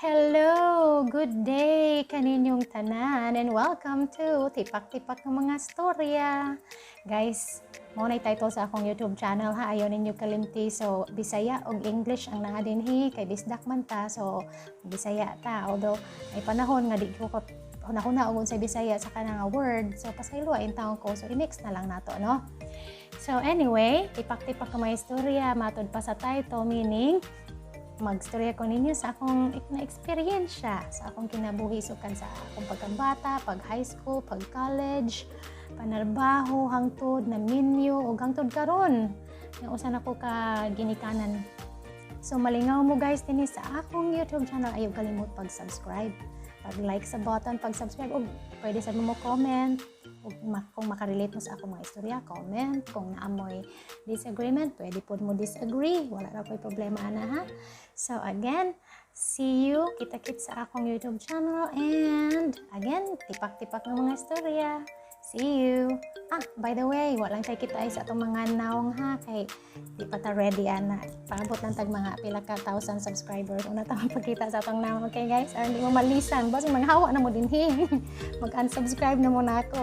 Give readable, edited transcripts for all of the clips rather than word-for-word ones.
Hello! Good day kaninyong tanan and welcome to Tipak-Tipak ng mga Storya. Guys, mo na title sa akong YouTube channel ha. Ayaw ninyo kalimti. So, Bisaya o English ang naa dinhi kay bisdak man ta. So, Bisaya ta. Although, may panahon nga di ko hunahuna og sa Bisaya sa kanang word. So, pasaylo in taon ko. So, i-mix na lang nato, no? So, anyway, Tipak-Tipak ng mga Storya. Matod pa sa title meaning magstorya ko ninyo sa akong na-experiensya, sa akong kinabuhi sukan sa akong pagkabata, pag high school, pag college, panarbaho, hangtod na minyo, o hangtod karon nga usan ako ka ginikanan. So malingaw mo guys din sa akong YouTube channel, ayaw kalimot pag-subscribe, pag-like sa button, pag-subscribe, o pwede sa mo comment. Kung makarelate mo sa akong mga istorya, comment. Kung naamoy disagreement, pwede po mo disagree. Wala na ko'y problema na ha. So again, see you. Kita-kit sa akong YouTube channel. And again, tipak-tipak ng mga istorya. See you. By the way, walang kay kita ay sa itong mga naong ha. Kay di pa ta ready na. Paabot lang tag mga pila ka 1,000 subscribers. Una ta magpakita sa itong naong. Okay guys? Hindi mo malisan. Basta maghawa na mo din mag-unsubscribe na muna ako.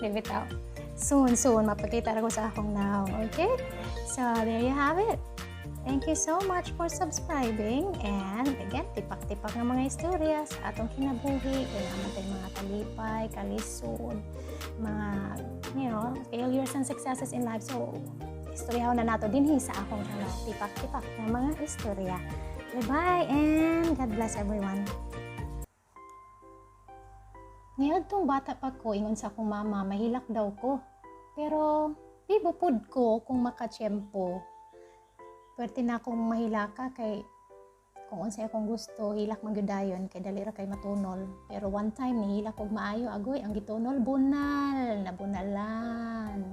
Bitaw. Soon, mapakita ko sa akong naong. Okay? So, there you have it. Thank you so much for subscribing. And again, tipak-tipak ng mga istorya sa atong kinabuhi. Kailangan tayong mga talipay, kalisod, mga, failures and successes in life. So, istoryahan na nato din sa akong channel. Tipak-tipak ng mga istorya. Bye-bye and God bless everyone. Ngayon tong bata pa ko, ingon sa akong mama, mahilak daw ko. Pero, di bupod ko kung makatsyempo. Pwerte na akong mahilaka kay kung unsay akong gusto, hilak magyudayon kay dali ra kay matunol. Pero one time nihilak og maayo, agoy ang gitunol bunal, nabunalan.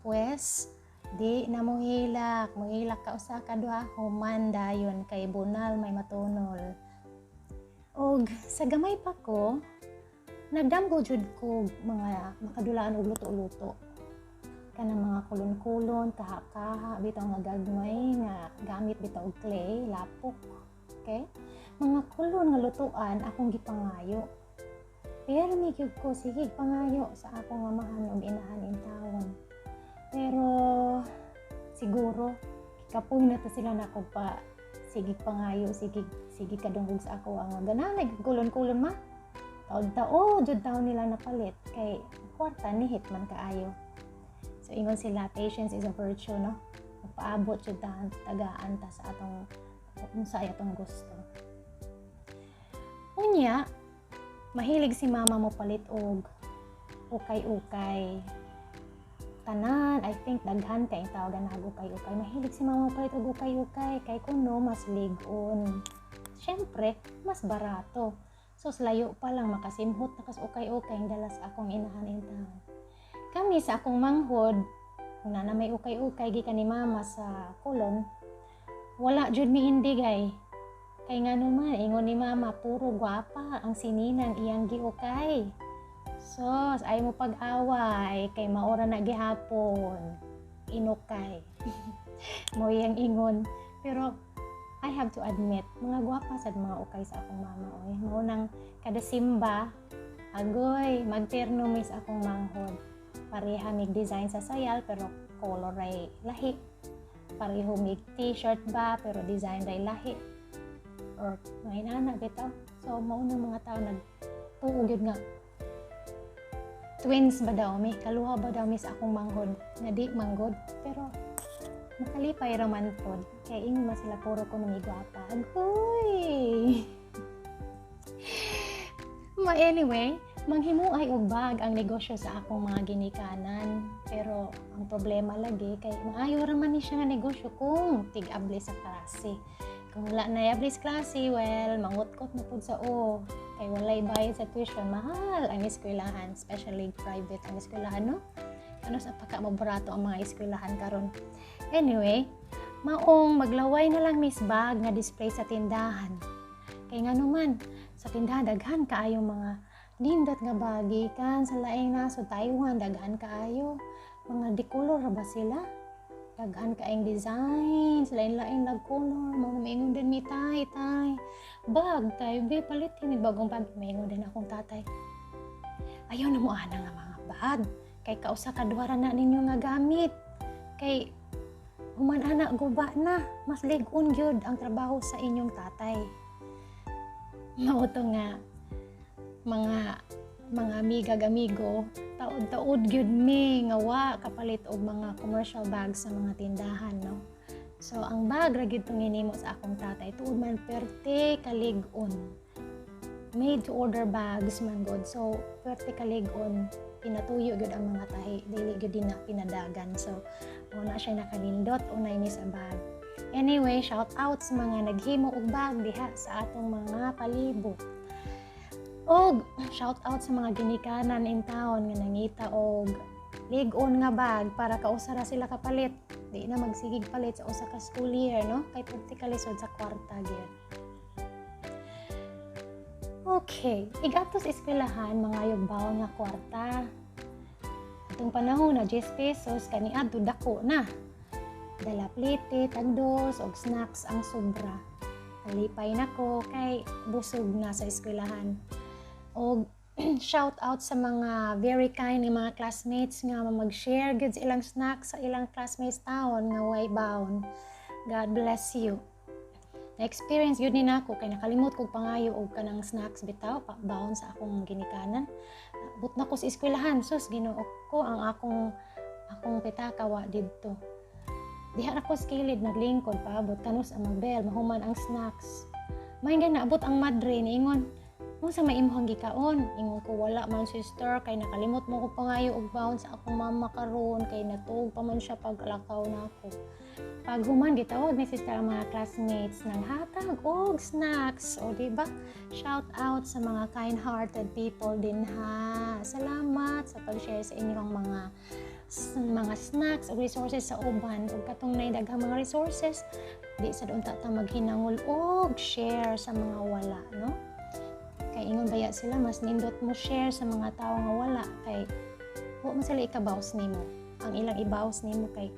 Pues di na mo hilak ka usa ka duha human dayon kay bunal may matunol. Og sa gamay pa ko, nagdamgo jud ko mga makadulaan og luto-luto. Kanang mga kulon-kulon, kaha-kaha, bitaw nga gagmay nga gamit bitaw og clay, lapok. Okay? Mga kulon nga lutuan akong gipangayo. Pero migyud ko sige pangayo sa akong mamahan ug inahan in taon. Pero siguro kapoy na to sila nako pa sige pangayo, sige kadungog sa ako ang gananay kulon-kulon ma. Taod-taod jud taon nila napalit kay kwarta ni hitman kaayo. So, ingon sila, patience is a virtue, no? Magpaabot siya tagaan ta sa atong, kung sa atong gusto. Unya, mahilig si mama mo palit og ukay-ukay. Tanan, I think, daghan kay tawagan na ukay-ukay. Mahilig si mama mo palit og ukay-ukay. Kay kuno, mas ligon. Siyempre, mas barato. So, layo pa lang makasimhot na kas ukay-ukay ang dalas akong inahan in town. Kami sa akong manghod, kung na may ukay-ukay gikan ni mama sa kulon, wala jud mi indigay. Kay nga naman, ingon ni mama, puro gwapa ang sininang iyang giukay. Sos, ay mo pag-away, kay maora na gihapon, inukay. Mo iyang ingon. Pero, I have to admit, mga gwapa sad mga ukay sa akong mama. Oy, maunang kada simba, agoy, magterno mi sa akong manghod. Pareha mig design sa sayal pero color ay lahi. Pareho mig t-shirt ba pero design ay lahi. Or may nana bitaw. So mao nang mga tao nagtuog gyud nga twins ba daw mi, kaluha ba daw mi sa akong manghod nga di manggod pero makalipay ra man pod kay ingon man sila puro ko namigwapa. Agoy. Anyway, manghimuay og bag ang negosyo sa akong mga ginikanan. Pero ang problema lagi kay maayo ra man ni siya nga negosyo kung tig-abli sa klase. Kung wala na abli sa klase, well, mangutkot na pud sa kay walay bayad sa tuition, mahal ang eskwelahan, especially private ang eskwelahan, no? Ano sa pagka mabarato ang mga eskwelahan karon. Anyway, maong maglaway na lang miss bag nga display sa tindahan. Kay nga naman, sa tindahan daghan kaayo mga nindot nga bagi kan sa laing naso Taiwan daghan kaayo mga dikolor ba sila daghan kaayong designs, lain-lain lag color, mo maingon din mi tay, bag tay, be palitin ni bagong bag, maingon din akong tatay. Ayaw na mo ana nga mga bag, kay kausa ka duwara na ninyo nga gamit, kay human ana guba na, mas lig-on gyud ang trabaho sa inyong tatay. Mao to nga mga amigo, taod gyud mi nga wa kapalit og mga commercial bags sa mga tindahan, no. So ang bag ra gyud tong hinimo sa akong tatay tuod man perte kalig-on. Made to order bags man gud. So perte kalig-on, pinatuyo gyud ang mga tahi, dili gyud din na pinadagan. So una siya nakanindot unay ni sa bag. Anyway, shout out sa mga naghimo og bag diha sa atong mga palibot. Og shout out sa mga ginikanan in town nga nangita og lig-on nga bag para kausa ra sila kapalit. Di na magsigig palit sa usa ka school year, no? Kay praktikalisod sa kwarta gyud. Okay, igatos eskwelahan mga yugbaw nga kwarta. Atong panahon na 10 pesos kaniadto dako na. Dala plite, tagdos, og snacks ang sobra. Nalipay na ko kay busog na sa eskwelahan. Og shout out sa mga very kind nga mga classmates nga mag-share gud ilang snacks sa ilang classmates taon nga way bound. God bless you. Na-experience yun ni nako kay nakalimot kog pangayo og kanang snacks bitaw baon sa akong ginikanan. But na ko sa eskwelahan, sus Ginoo ko ang akong pitaka wa didto. Diha na ko skilid naglingkod paabot kanus ang magbel mahuman ang snacks. May nga naabot ang madre niingon, "Mo sa maimhong gikaon?" Ingon ko, "Wala man sister kay nakalimot mo ko pangayo og baon sa akong mama karon kay natuog pa man siya paglakaw nako." Pag human gitawag ni sister ang mga classmates nang hatag og snacks. O diba? Shout out sa mga kind-hearted people din ha. Salamat sa pag-share sa inyong mga snacks o resources sa uban. Ug katong naidaghang mga resources, di sa doon ta maghinangol og share sa mga wala, no? Kay ingon baya sila mas nindot mo share sa mga tao nga wala kay wa man sila ikabaws nimo. Ang ilang ibaws nimo kay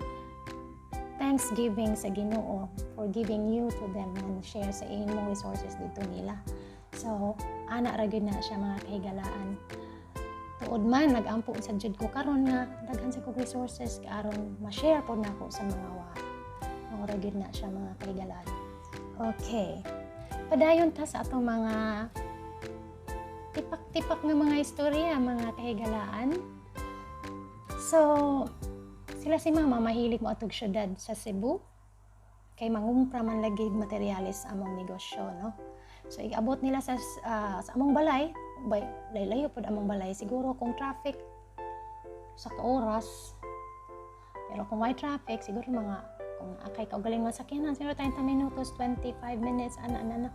thanksgiving sa Ginoo for giving you to them and share sa inyong resources dito nila. So, ana ra gyud na siya mga kahigalaan. Tuod man nag-ampo sa jud ko karon nga daghan sa kog resources aron ma-share pod nako sa mga wa. Mao ra gyud na siya mga kahigalaan. Okay. Padayon ta sa atong mga tipak-tipak nga mga istorya, mga kahigalaan. So, sila si mama mahilig mo atog syudad sa Cebu kay mangumpra man lagi materialis among negosyo, no? So igabot nila sa among balay, layo pod among balay siguro kung traffic sa oras. Pero kung may traffic siguro mga kung akay ka galing masakyanan siguro 30 minutos, 25 minutes ana.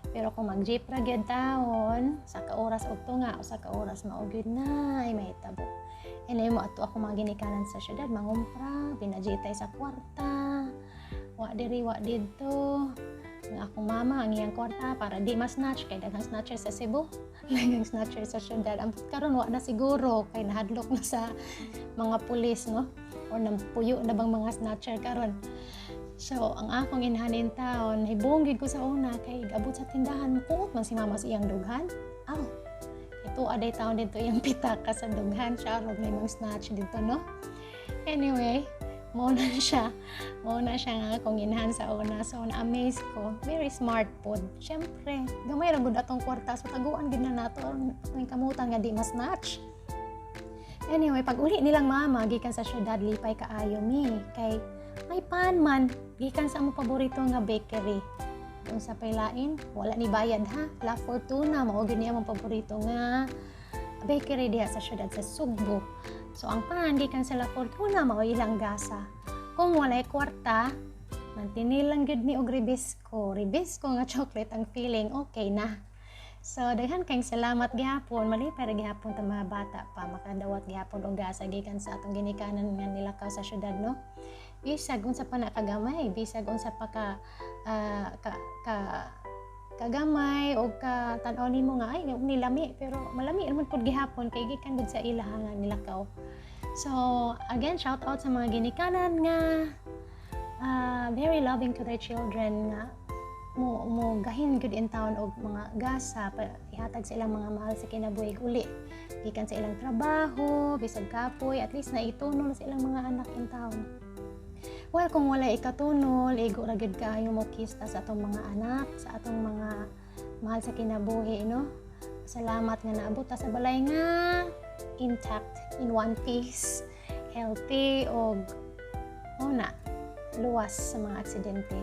Pero kung mag-jeep ra gyud taon sa oras og tunga o sa oras mao gyud na ay mahitabo. Inay mo ato ako mga ginikanan sa syudad, mangumpra, binajitay sa kwarta, wa diri, wa dito. Ang akong mama, ang iyang kwarta, para di mas-snatch, kay daghang snatcher sa Cebu, daghang snatcher sa syudad. Ang karon wa na siguro, kay nahadlok na sa mga pulis, no? O nampuyo na bang mga snatcher karon. So, ang akong inhanin taon, hibunggid ko sa una, kay abot sa tindahan, kuot man si mama sa iyang dughan. Ito aday taon dito yung pitaka sa dughan siya ro may mga snatch dito, no? Anyway, muna siya nga akong inhan sa una. So na-amaze ko, very smart pod. Syempre gamay ra gud atong kwarta so taguan gid na nato ang kamutan nga di mas snatch. Anyway, pag uli nilang mama gikan sa syudad lipay kaayo mi kay may pan man gikan sa among paborito nga bakery. Kung sa pailain, wala ni bayad ha. La Fortuna, mao gyud niya mong paborito nga bakery diha sa syudad sa Sugbo. So ang pan gikan sa La Fortuna mao ilang gasa. Kung walay kwarta, mantinilang gyud mi og ribisco nga chocolate ang feeling okay na. So daghan kayong salamat gihapon, malipay ra gihapon ta mga bata pa makadawat gihapon og gasa gikan sa atong ginikanan nga nilakaw sa syudad, no? Bisag unsa pa na kagamay, bisag unsa pa kagamay o tan-aw nimo nga ay nilami pero malami naman pud gihapon kay gikan gud sa ilaha nga nilakaw. So, again, shout out sa mga ginikanan nga very loving to their children nga mo gahin good in town og mga gasa ihatag sa ilang mga mahal sa kinabuhi uli gikan sa ilang trabaho bisag kapoy at least na itunol sa ilang mga anak in town. Well, kung wala ikatunol igo ra gyud kaayo mo kista sa atong mga anak, sa atong mga mahal sa kinabuhi, no? Salamat nga naabot ta sa balay nga intact, in one piece, healthy og na luwas sa mga aksidente.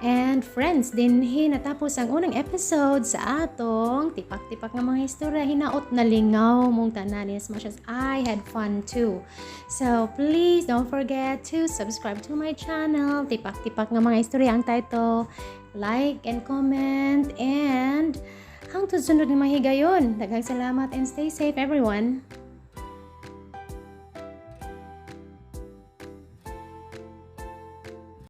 And friends, dinhi natapos ang unang episode sa atong tipak-tipak nga mga istorya. Hinaot na lingaw mong tanan as much as I had fun too. So please don't forget to subscribe to my channel. Tipak-tipak nga mga istorya ang title. Like and comment and hangtod sunod nga mahigayon. Daghang salamat and stay safe everyone.